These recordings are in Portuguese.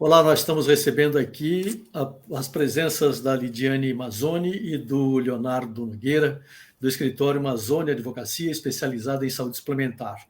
Olá, nós estamos recebendo aqui as presenças da Lidiane Mazzoni e do Leonardo Nogueira, do escritório Mazzoni Advocacia, especializada em saúde suplementar.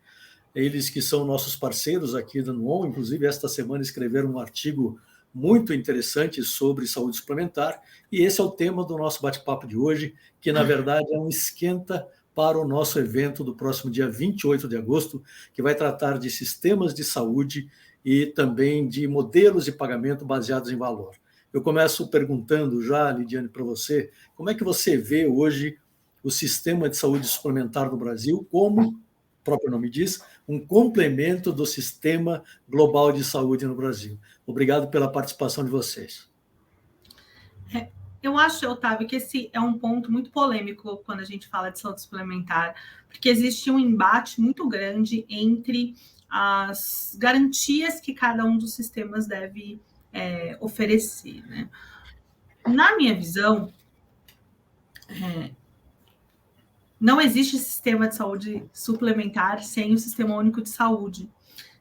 Eles que são nossos parceiros aqui da NUON, inclusive esta semana escreveram um artigo muito interessante sobre saúde suplementar, e esse é o tema do nosso bate-papo de hoje, que na verdade é um esquenta para o nosso evento do próximo dia 28 de agosto, que vai tratar de sistemas de saúde e também de modelos de pagamento baseados em valor. Eu começo perguntando já, Lidiane, para você, como é que você vê hoje o sistema de saúde suplementar no Brasil como, o próprio nome diz, um complemento do sistema global de saúde no Brasil. Obrigado pela participação de vocês. Eu acho, Otávio, que esse é um ponto muito polêmico quando a gente fala de saúde suplementar, porque existe um embate muito grande entre as garantias que cada um dos sistemas deve oferecer, né? Na minha visão, não existe sistema de saúde suplementar sem o Sistema Único de Saúde.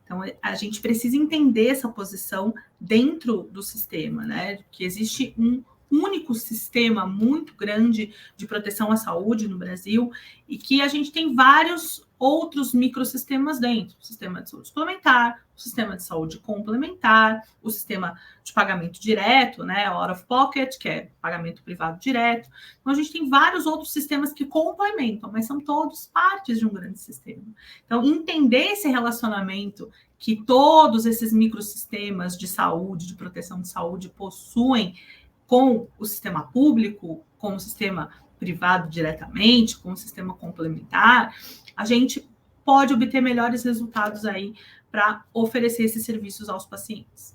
Então, a gente precisa entender essa posição dentro do sistema, né? Que existe um único sistema muito grande de proteção à saúde no Brasil e que a gente tem vários outros microsistemas dentro. O sistema de saúde suplementar, o sistema de saúde complementar, o sistema de pagamento direto, né? Out of pocket, que é pagamento privado direto. Então, a gente tem vários outros sistemas que complementam, mas são todos partes de um grande sistema. Então, entender esse relacionamento que todos esses microsistemas de saúde, de proteção de saúde, possuem com o sistema público, com o sistema privado diretamente, com o sistema complementar, a gente pode obter melhores resultados aí para oferecer esses serviços aos pacientes.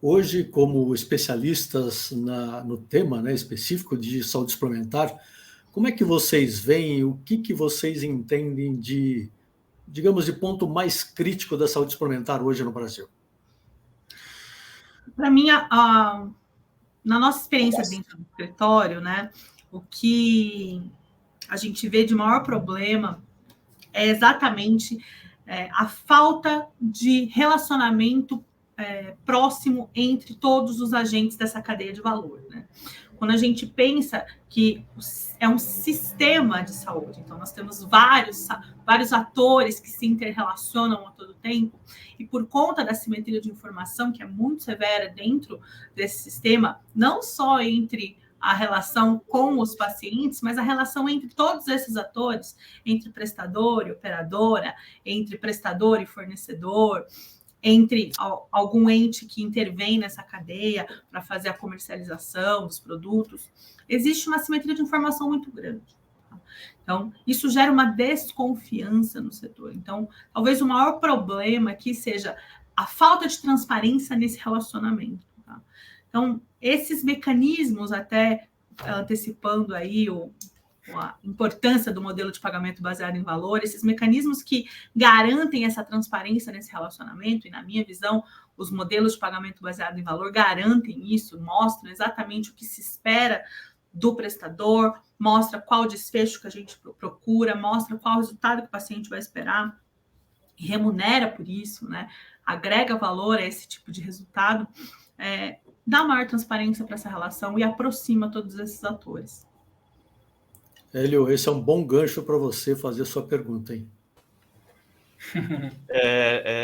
Hoje, como especialistas no tema, né, específico de saúde suplementar, como é que vocês veem, o que vocês entendem de, digamos, de ponto mais crítico da saúde suplementar hoje no Brasil? Para mim, na nossa experiência dentro do escritório, né, o que a gente vê de maior problema é exatamente a falta de relacionamento próximo entre todos os agentes dessa cadeia de valor, né? Quando a gente pensa que é um sistema de saúde, então nós temos vários atores que se interrelacionam a todo tempo, e por conta da simetria de informação, que é muito severa dentro desse sistema, não só entre a relação com os pacientes, mas a relação entre todos esses atores, entre prestador e operadora, entre prestador e fornecedor, entre algum ente que intervém nessa cadeia para fazer a comercialização dos produtos, existe uma assimetria de informação muito grande. Então, isso gera uma desconfiança no setor. Então, talvez o maior problema aqui seja a falta de transparência nesse relacionamento. Tá? Então, esses mecanismos, até antecipando aí a importância do modelo de pagamento baseado em valor, esses mecanismos que garantem essa transparência nesse relacionamento, e na minha visão, os modelos de pagamento baseado em valor garantem isso, mostram exatamente o que se espera do prestador, mostra qual desfecho que a gente procura, mostra qual resultado que o paciente vai esperar, e remunera por isso, né? Agrega valor a esse tipo de resultado, dá maior transparência para essa relação e aproxima todos esses atores. Hélio, esse é um bom gancho para você fazer a sua pergunta, hein?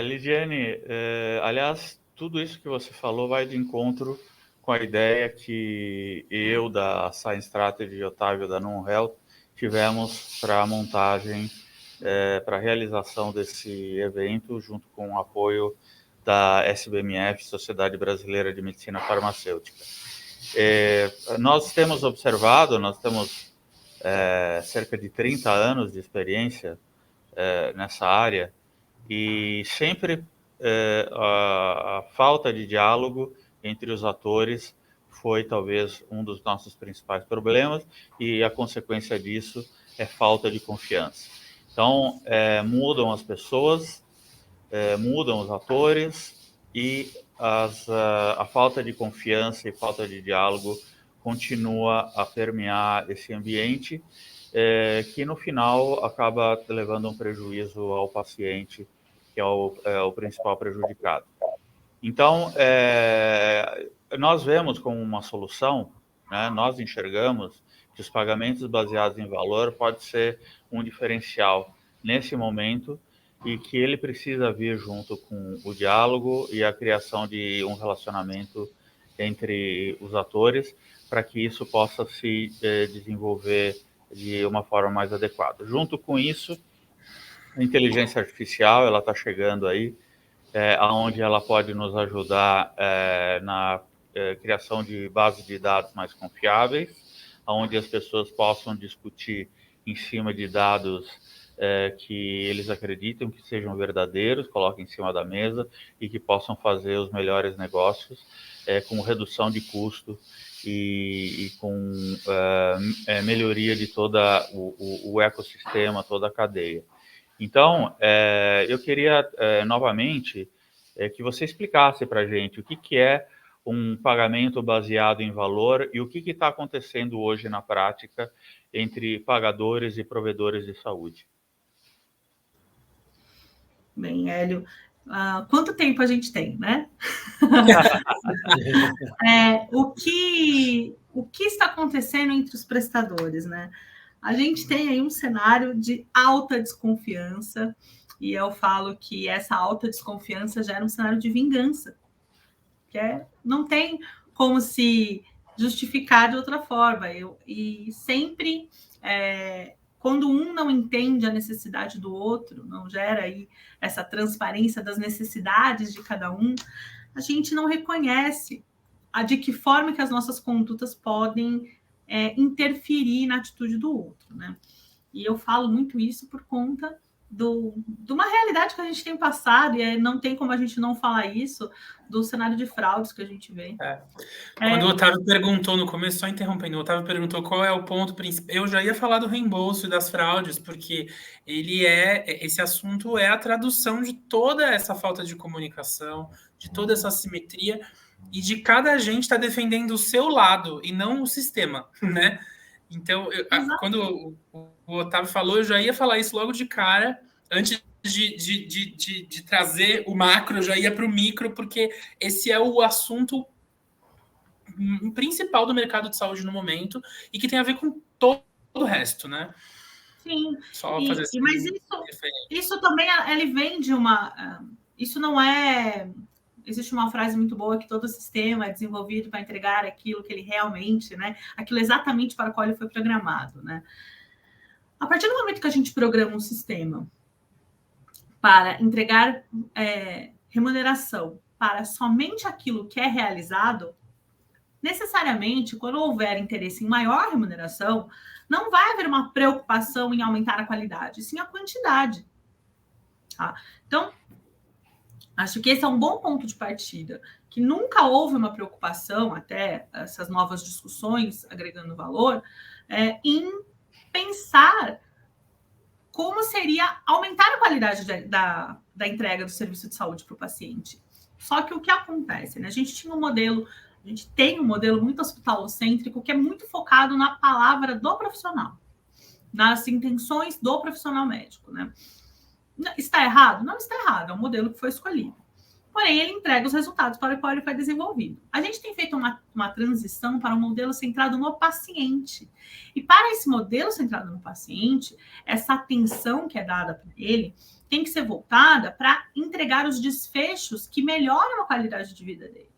Lidiane, aliás, tudo isso que você falou vai de encontro com a ideia que eu, da Science Strategy e Otávio, da Non Health, tivemos para a montagem, para a realização desse evento, junto com o apoio da SBMF, Sociedade Brasileira de Medicina Farmacêutica. Nós temos observado, nós temos cerca de 30 anos de experiência nessa área, e sempre a falta de diálogo entre os atores foi talvez um dos nossos principais problemas, e a consequência disso é falta de confiança. Então, mudam as pessoas, mudam os atores, e a falta de confiança e falta de diálogo continua a permear esse ambiente, que no final acaba levando um prejuízo ao paciente, que é o principal prejudicado. Então, nós vemos como uma solução, né, nós enxergamos que os pagamentos baseados em valor pode ser um diferencial nesse momento e que ele precisa vir junto com o diálogo e a criação de um relacionamento entre os atores para que isso possa se desenvolver de uma forma mais adequada. Junto com isso, a inteligência artificial, ela está chegando aí, onde ela pode nos ajudar na criação de bases de dados mais confiáveis, onde as pessoas possam discutir em cima de dados que eles acreditam que sejam verdadeiros, coloquem em cima da mesa e que possam fazer os melhores negócios com redução de custo e com melhoria de todo o ecossistema, toda a cadeia. Então, eu queria novamente que você explicasse para a gente o que é um pagamento baseado em valor e o que está acontecendo hoje na prática entre pagadores e provedores de saúde. Bem, Hélio, quanto tempo a gente tem, né? O que está acontecendo entre os prestadores, né? A gente tem aí um cenário de alta desconfiança, e eu falo que essa alta desconfiança gera um cenário de vingança, que não tem como se justificar de outra forma. E sempre, quando um não entende a necessidade do outro, não gera aí essa transparência das necessidades de cada um, a gente não reconhece de que forma que as nossas condutas podem interferir na atitude do outro, né? E eu falo muito isso por conta de uma realidade que a gente tem passado, e não tem como a gente não falar isso, do cenário de fraudes que a gente vê. Quando o Otávio perguntou no começo, só interrompendo, o Otávio perguntou qual é o ponto principal, eu já ia falar do reembolso e das fraudes, porque esse assunto é a tradução de toda essa falta de comunicação, de toda essa assimetria, e de cada agente estar defendendo o seu lado e não o sistema, né? Então, quando o Otávio falou, eu já ia falar isso logo de cara, antes de trazer o macro, eu já ia para o micro, porque esse é o assunto principal do mercado de saúde no momento e que tem a ver com todo o resto, né? Sim, fazer mas isso também ele vem de uma... Isso não é... Existe uma frase muito boa que todo sistema é desenvolvido para entregar aquilo que ele realmente, né? Aquilo exatamente para o qual ele foi programado, né? A partir do momento que a gente programa um sistema para entregar remuneração para somente aquilo que é realizado, necessariamente, quando houver interesse em maior remuneração, não vai haver uma preocupação em aumentar a qualidade, sim a quantidade. Tá? Então, acho que esse é um bom ponto de partida, que nunca houve uma preocupação, até essas novas discussões agregando valor, em pensar como seria aumentar a qualidade da entrega do serviço de saúde para o paciente. Só que o que acontece, né? A gente tem um modelo muito hospitalocêntrico que é muito focado na palavra do profissional, nas intenções do profissional médico, né? Está errado? Não está errado, é um modelo que foi escolhido. Porém, ele entrega os resultados para o qual ele foi desenvolvido. A gente tem feito uma transição para um modelo centrado no paciente. E para esse modelo centrado no paciente, essa atenção que é dada para ele tem que ser voltada para entregar os desfechos que melhoram a qualidade de vida dele.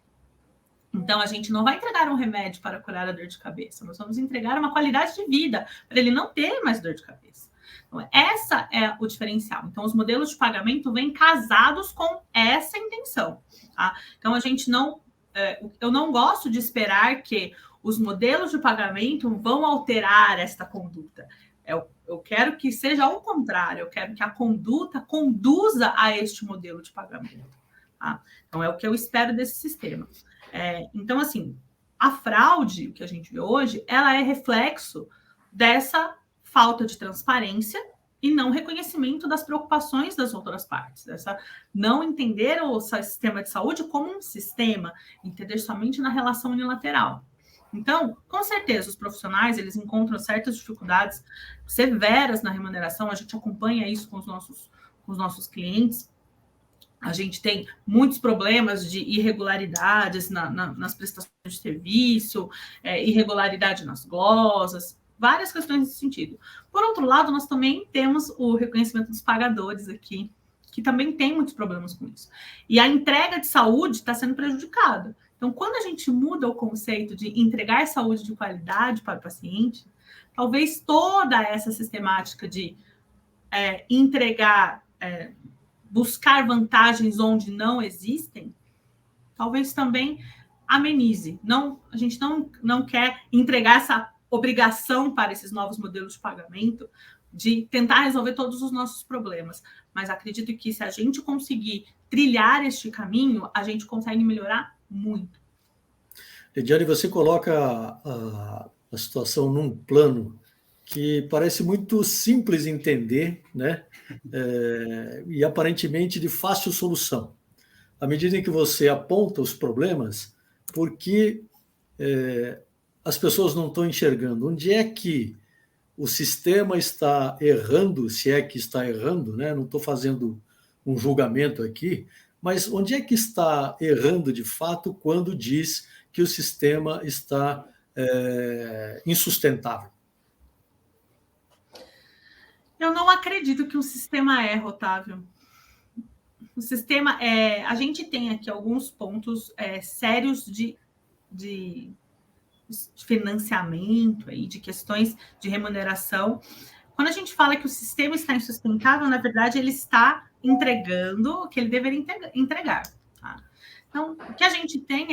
Então, a gente não vai entregar um remédio para curar a dor de cabeça, nós vamos entregar uma qualidade de vida para ele não ter mais dor de cabeça. Então, essa é o diferencial. Então, os modelos de pagamento vêm casados com essa intenção. Tá? Então, eu não gosto de esperar que os modelos de pagamento vão alterar esta conduta. Eu quero que seja ao contrário, eu quero que a conduta conduza a este modelo de pagamento. Tá? Então, é o que eu espero desse sistema. Então, assim, a fraude que a gente vê hoje, ela é reflexo dessa falta de transparência e não reconhecimento das preocupações das outras partes. Essa não entender o sistema de saúde como um sistema, entender somente na relação unilateral. Então, com certeza, os profissionais, eles encontram certas dificuldades severas na remuneração, a gente acompanha isso com os nossos clientes. A gente tem muitos problemas de irregularidades nas prestações de serviço, irregularidade nas glosas, várias questões nesse sentido. Por outro lado, nós também temos o reconhecimento dos pagadores aqui, que também tem muitos problemas com isso. E a entrega de saúde está sendo prejudicada. Então, quando a gente muda o conceito de entregar saúde de qualidade para o paciente, talvez toda essa sistemática de buscar vantagens onde não existem, talvez também amenize. A gente não quer entregar essa obrigação para esses novos modelos de pagamento de tentar resolver todos os nossos problemas. Mas acredito que se a gente conseguir trilhar este caminho, a gente consegue melhorar muito. Lidiane, você coloca a situação num plano que parece muito simples de entender, né? E aparentemente de fácil solução. À medida em que você aponta os problemas, porque as pessoas não estão enxergando onde é que o sistema está errando, se é que está errando, né? Não estou fazendo um julgamento aqui, mas onde é que está errando de fato quando diz que o sistema está insustentável? Eu não acredito que o sistema erra, Otávio. O sistema a gente tem aqui alguns pontos sérios de financiamento, aí, de questões de remuneração. Quando a gente fala que o sistema está insustentável, na verdade, ele está entregando o que ele deveria entregar. Tá? Então, o que a gente tem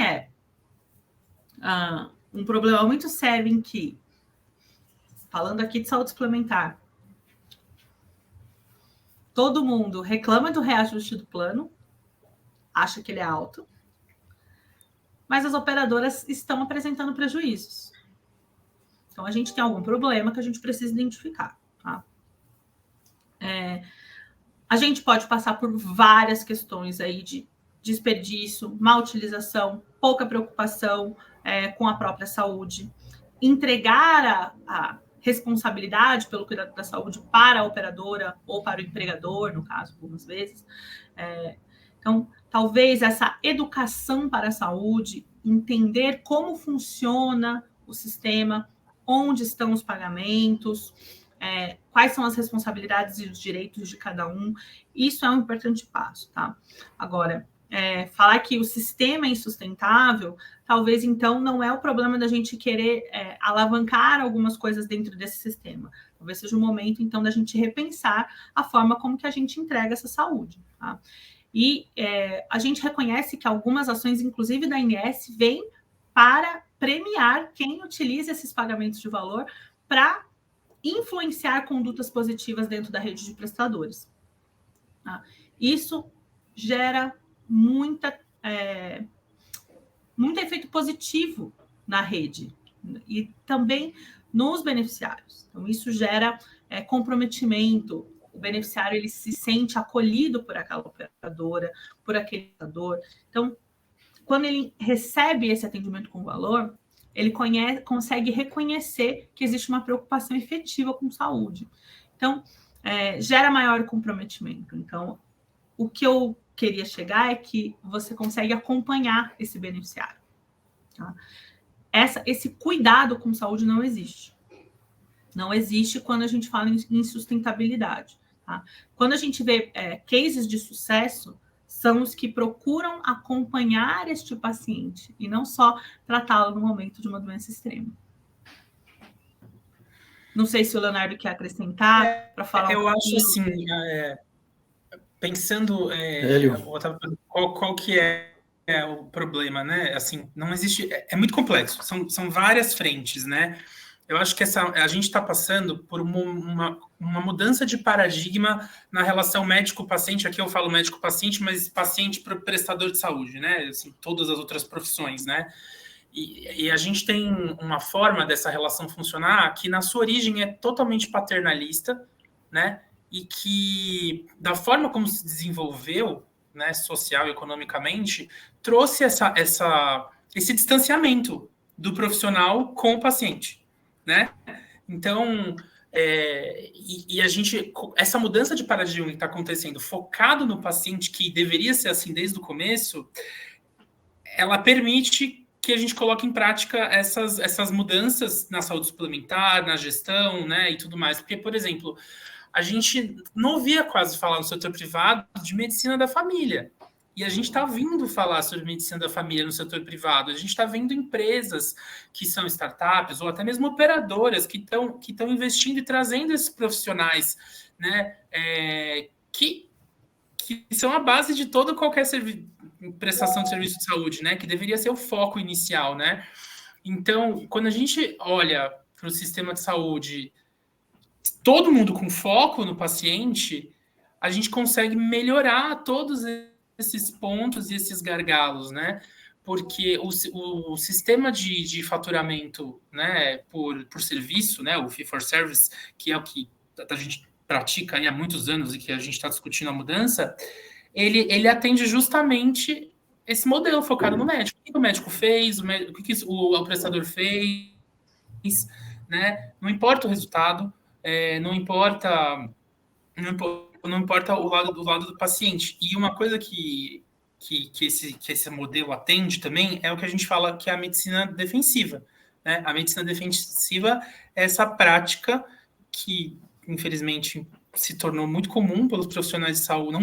um problema muito sério em que, falando aqui de saúde suplementar, todo mundo reclama do reajuste do plano, acha que ele é alto, mas as operadoras estão apresentando prejuízos. Então, a gente tem algum problema que a gente precisa identificar. Tá? A gente pode passar por várias questões aí de desperdício, má utilização, pouca preocupação com a própria saúde, entregar a responsabilidade pelo cuidado da saúde para a operadora ou para o empregador, no caso, algumas vezes. Então, talvez essa educação para a saúde, entender como funciona o sistema, onde estão os pagamentos, quais são as responsabilidades e os direitos de cada um, isso é um importante passo, tá? Agora, falar que o sistema é insustentável, talvez, então, não é o problema da gente querer alavancar algumas coisas dentro desse sistema. Talvez seja o momento, então, da gente repensar a forma como que a gente entrega essa saúde, tá? E a gente reconhece que algumas ações, inclusive da ANS, vêm para premiar quem utiliza esses pagamentos de valor para influenciar condutas positivas dentro da rede de prestadores. Tá? Isso gera muito efeito positivo na rede e também nos beneficiários. Então, isso gera comprometimento. O beneficiário ele se sente acolhido por aquela operadora, por aquele operador. Então, quando ele recebe esse atendimento com valor, ele consegue reconhecer que existe uma preocupação efetiva com saúde. Então, gera maior comprometimento. Então, o que eu queria chegar é que você consegue acompanhar esse beneficiário. Tá? Esse cuidado com saúde não existe. Não existe quando a gente fala em sustentabilidade. Tá? Quando a gente vê cases de sucesso, são os que procuram acompanhar este paciente e não só tratá-lo no momento de uma doença extrema. Não sei se o Leonardo quer acrescentar para falar. Eu acho assim, pensando qual que é o problema, né? Assim, não existe, é muito complexo. São várias frentes, né? Eu acho que a gente está passando por uma mudança de paradigma na relação médico-paciente. Aqui eu falo médico-paciente, mas paciente para o prestador de saúde, né? Assim, todas as outras profissões, né? E a gente tem uma forma dessa relação funcionar que, na sua origem, é totalmente paternalista, né? E que, da forma como se desenvolveu, né, social e economicamente, trouxe esse distanciamento do profissional com o paciente. Né? Então, E a gente, essa mudança de paradigma que está acontecendo, focado no paciente, que deveria ser assim desde o começo, ela permite que a gente coloque em prática essas mudanças na saúde suplementar, na gestão, né, e tudo mais. Porque, por exemplo, a gente não ouvia quase falar no setor privado de medicina da família. E a gente está vindo falar sobre medicina da família no setor privado. A gente está vendo empresas que são startups ou até mesmo operadoras que estão investindo e trazendo esses profissionais, né, que são a base de toda qualquer prestação de serviço de saúde, né, que deveria ser o foco inicial, né? Então, quando a gente olha para o sistema de saúde, todo mundo com foco no paciente, a gente consegue melhorar todos esses pontos e esses gargalos, né? Porque o sistema de faturamento, né, por serviço, né, o fee for service, que é o que a gente pratica aí há muitos anos e que a gente está discutindo a mudança, ele atende justamente esse modelo focado no médico. O que o médico fez, o que o prestador fez, né? Não importa o resultado, não importa o lado do paciente. E uma coisa que esse modelo atende também é o que a gente fala que é a medicina defensiva, né? A medicina defensiva é essa prática que, infelizmente, se tornou muito comum pelos profissionais de saúde,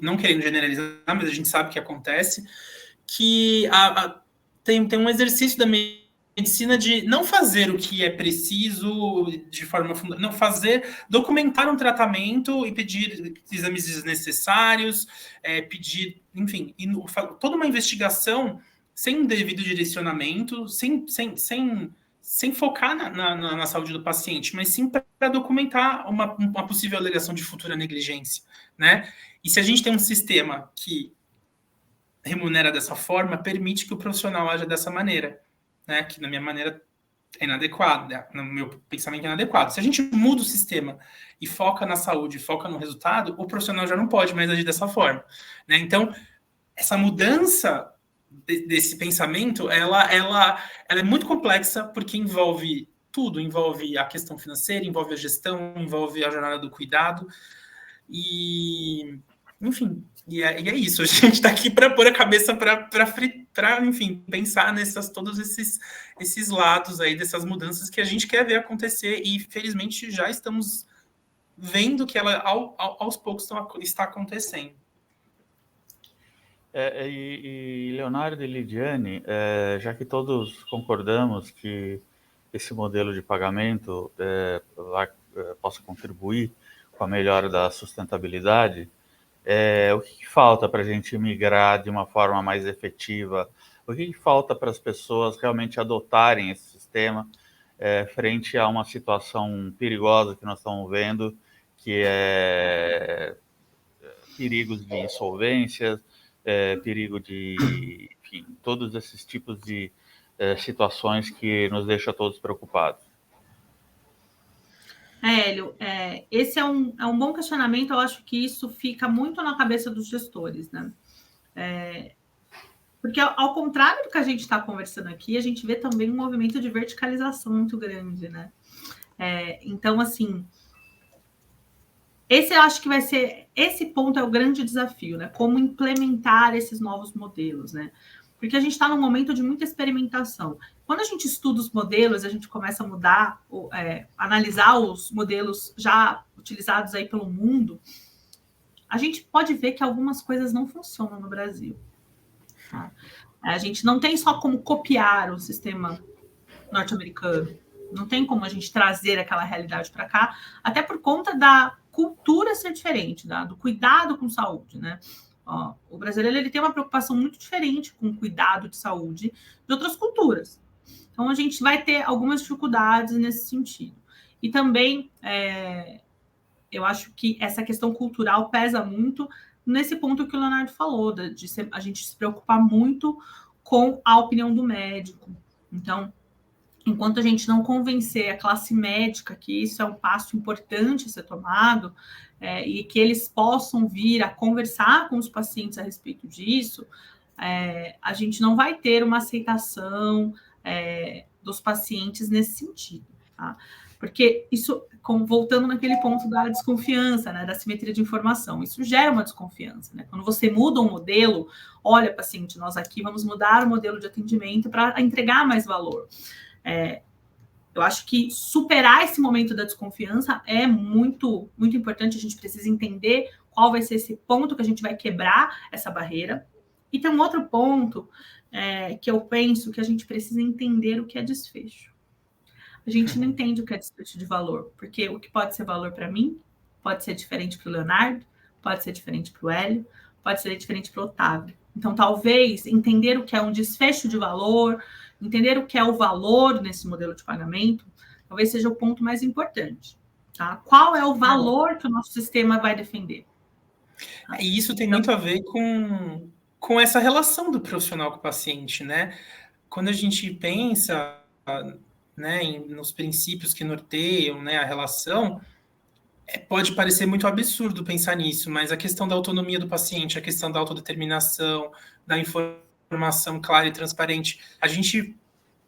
não querendo generalizar, mas a gente sabe que acontece, que tem um exercício da medicina de não fazer o que é preciso de forma não documentar um tratamento e pedir exames desnecessários, pedir, enfim, toda uma investigação sem um devido direcionamento, sem focar na saúde do paciente, mas sim para documentar uma possível alegação de futura negligência, né? E se a gente tem um sistema que remunera dessa forma, permite que o profissional haja dessa maneira, né? Que na minha maneira é inadequado, no meu pensamento é inadequado. Se a gente muda o sistema e foca na saúde, foca no resultado, o profissional já não pode mais agir dessa forma, né? Então, essa mudança desse pensamento, ela é muito complexa porque envolve tudo, envolve a questão financeira, envolve a gestão, envolve a jornada do cuidado e, enfim, e é isso. A gente está aqui para pôr a cabeça para, enfim, pensar todos esses lados aí dessas mudanças que a gente quer ver acontecer e, felizmente, já estamos vendo que ela aos poucos está acontecendo. E Leonardo e Lidiane, já que todos concordamos que esse modelo de pagamento possa contribuir com a melhora da sustentabilidade, o que falta para a gente migrar de uma forma mais efetiva? O que falta para as pessoas realmente adotarem esse sistema frente a uma situação perigosa que nós estamos vendo, que é perigos de insolvência, perigo de, enfim, todos esses tipos de situações que nos deixam todos preocupados. Hélio, esse é um bom questionamento. Eu acho que isso fica muito na cabeça dos gestores, né? Porque, ao contrário do que a gente está conversando aqui, a gente vê também um movimento de verticalização muito grande, né? Então, assim, eu acho que vai ser, esse ponto é o grande desafio, né? Como implementar esses novos modelos, né? Porque a gente está num momento de muita experimentação. Quando a gente estuda os modelos, a gente começa a mudar, analisar os modelos já utilizados aí pelo mundo, a gente pode ver que algumas coisas não funcionam no Brasil. Tá? A gente não tem só como copiar o sistema norte-americano, não tem como a gente trazer aquela realidade para cá, até por conta da cultura ser diferente, do cuidado com saúde, né? O brasileiro ele tem uma preocupação muito diferente com o cuidado de saúde de outras culturas. Então, a gente vai ter algumas dificuldades nesse sentido. E também, eu acho que essa questão cultural pesa muito nesse ponto que o Leonardo falou, de a gente se preocupar muito com a opinião do médico. Então, enquanto a gente não convencer a classe médica que isso é um passo importante a ser tomado, e que eles possam vir a conversar com os pacientes a respeito disso, a gente não vai ter uma aceitação dos pacientes nesse sentido. Tá? Porque isso, voltando naquele ponto da desconfiança, né, da simetria de informação, isso gera uma desconfiança, né? Quando você muda um modelo, olha, paciente, nós aqui vamos mudar o modelo de atendimento para entregar mais valor. Eu acho que superar esse momento da desconfiança é muito, muito importante. A gente precisa entender qual vai ser esse ponto que a gente vai quebrar essa barreira. E tem um outro ponto que eu penso que a gente precisa entender o que é desfecho. A gente não entende o que é desfecho de valor, porque o que pode ser valor para mim pode ser diferente para o Leonardo, pode ser diferente para o Hélio, pode ser diferente para o Otávio. Então, talvez entender o que é um desfecho de valor, entender o que é o valor nesse modelo de pagamento, talvez seja o ponto mais importante. Tá? Qual é o valor que o nosso sistema vai defender? E isso tem muito a ver com essa relação do profissional com o paciente, né? Quando a gente pensa, né, nos princípios que norteiam, né, a relação, pode parecer muito absurdo pensar nisso, mas a questão da autonomia do paciente, a questão da autodeterminação, da informação clara e transparente,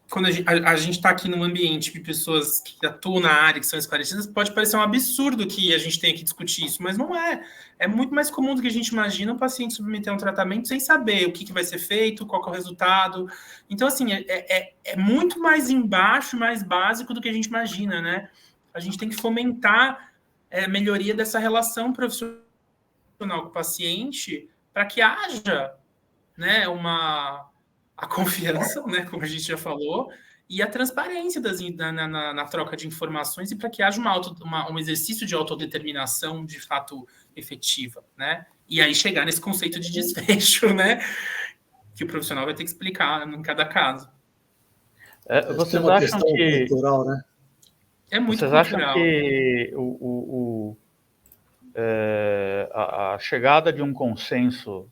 quando a gente está aqui num ambiente de pessoas que atuam na área, que são esclarecidas, pode parecer um absurdo que a gente tenha que discutir isso, mas não é. É muito mais comum do que a gente imagina um paciente submeter a um tratamento sem saber o que vai ser feito, qual que é o resultado. Então, assim, é muito mais embaixo, mais básico do que a gente imagina, né? A gente tem que fomentar a melhoria dessa relação profissional com o paciente para que haja, né, a confiança, né, como a gente já falou, e a transparência na troca de informações e para que haja um exercício de autodeterminação de fato efetiva, né? E aí chegar nesse conceito de desfecho, né? Que o profissional vai ter que explicar em cada caso. Vocês acham que cultural, né? É muito Vocês cultural. acham que a chegada de um consenso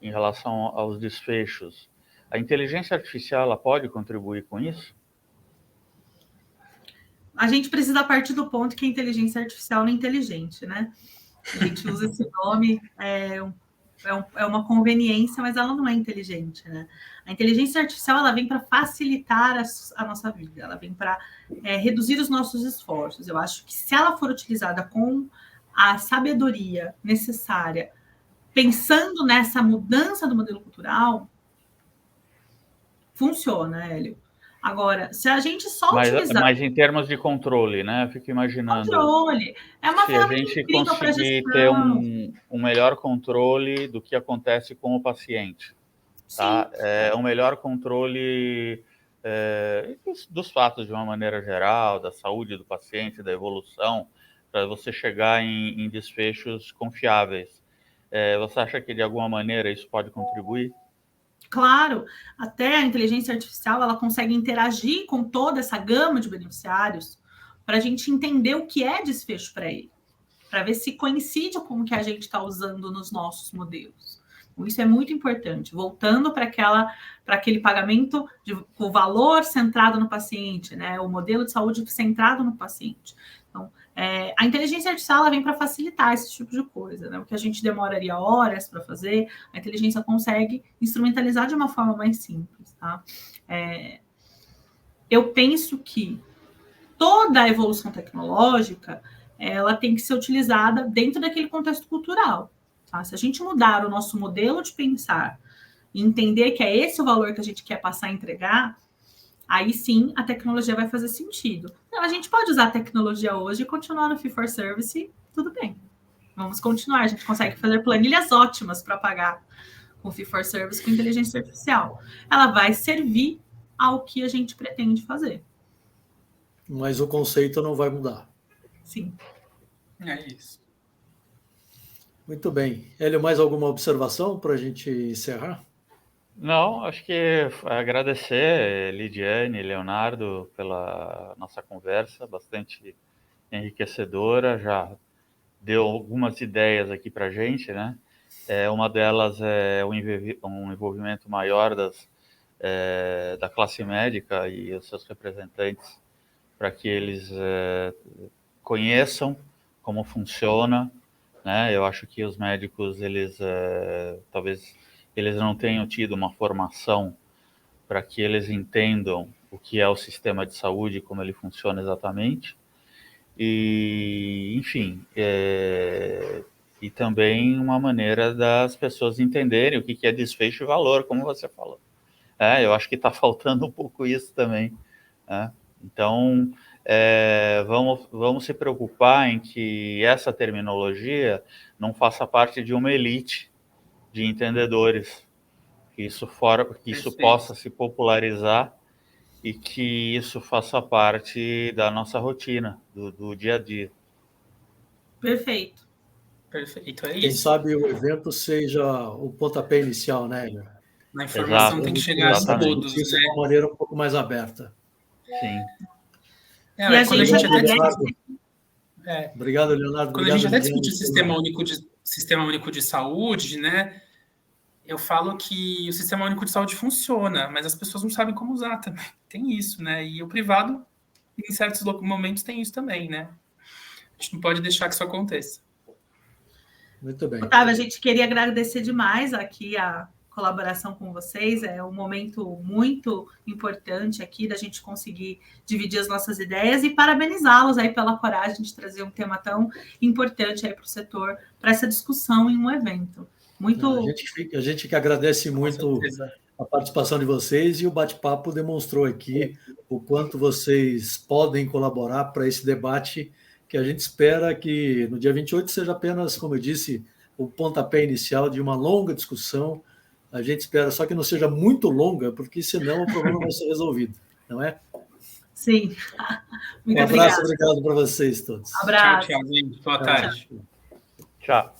em relação aos desfechos, a inteligência artificial ela pode contribuir com isso? A gente precisa partir do ponto que a inteligência artificial não é inteligente, né? A gente usa esse nome, é uma conveniência, mas ela não é inteligente, né? A inteligência artificial ela vem para facilitar a nossa vida, ela vem para reduzir os nossos esforços. Eu acho que se ela for utilizada com a sabedoria necessária, pensando nessa mudança do modelo cultural, funciona, Hélio. Agora, se a gente só utilizar... Mas em termos de controle, né? Eu fico imaginando... Controle. É uma ferramenta incrível para gestão. Se a gente conseguir ter um melhor controle do que acontece com o paciente. Tá? Um melhor controle dos fatos de uma maneira geral, da saúde do paciente, da evolução, para você chegar em desfechos confiáveis. Você acha que, de alguma maneira, isso pode contribuir? Claro, até a inteligência artificial ela consegue interagir com toda essa gama de beneficiários para a gente entender o que é desfecho para ele, para ver se coincide com o que a gente está usando nos nossos modelos. Então, isso é muito importante. Voltando para aquele pagamento com o valor centrado no paciente, né? O modelo de saúde centrado no paciente. Então, a inteligência artificial ela vem para facilitar esse tipo de coisa, né? O que a gente demoraria horas para fazer, a inteligência consegue instrumentalizar de uma forma mais simples, tá? Eu penso que toda a evolução tecnológica ela tem que ser utilizada dentro daquele contexto cultural. Tá? Se a gente mudar o nosso modelo de pensar e entender que é esse o valor que a gente quer passar a entregar, aí sim a tecnologia vai fazer sentido. Então, a gente pode usar a tecnologia hoje e continuar no Fee for Service, tudo bem. Vamos continuar. A gente consegue fazer planilhas ótimas para pagar com Fee for Service com inteligência artificial. Ela vai servir ao que a gente pretende fazer. Mas o conceito não vai mudar. Sim. É isso. Muito bem. Hélio, mais alguma observação para a gente encerrar? Não, acho que agradecer, Lidiane, Leonardo, pela nossa conversa, bastante enriquecedora, já deu algumas ideias aqui para a gente, né? Uma delas é um envolvimento maior da classe médica e os seus representantes, para que eles conheçam como funciona, né? Eu acho que os médicos, talvez eles não tenham tido uma formação para que eles entendam o que é o sistema de saúde, como ele funciona exatamente. E, enfim, e também uma maneira das pessoas entenderem o que é desfecho e valor, como você falou. Eu acho que está faltando um pouco isso também. Né? Então, vamos se preocupar em que essa terminologia não faça parte de uma elite de entendedores, que isso possa se popularizar e que isso faça parte da nossa rotina, do dia a dia. Perfeito. Perfeito, é isso. Quem sabe o evento seja o pontapé inicial, né? A informação tem que chegar a todos, isso né? de uma maneira um pouco mais aberta. Sim. E a gente agradece. Obrigado, Leonardo. Quando a gente até discute o Sistema Único de Saúde, né? Eu falo que o Sistema Único de Saúde funciona, mas as pessoas não sabem como usar também. Tem isso, né? E o privado, em certos momentos, tem isso também, né? A gente não pode deixar que isso aconteça. Muito bem. Otávio, a gente queria agradecer demais aqui a colaboração com vocês. É um momento muito importante aqui da gente conseguir dividir as nossas ideias e parabenizá-los aí pela coragem de trazer um tema tão importante aí para o setor, para essa discussão em um evento. A gente que agradece muito a participação de vocês, e o bate-papo demonstrou aqui o quanto vocês podem colaborar para esse debate, que a gente espera que no dia 28 seja apenas, como eu disse, o pontapé inicial de uma longa discussão. A gente espera só que não seja muito longa, porque senão o problema vai ser resolvido, não é? Sim. Um abraço, obrigado para vocês todos. Abraço. Tchau, gente. Boa tarde. Tchau.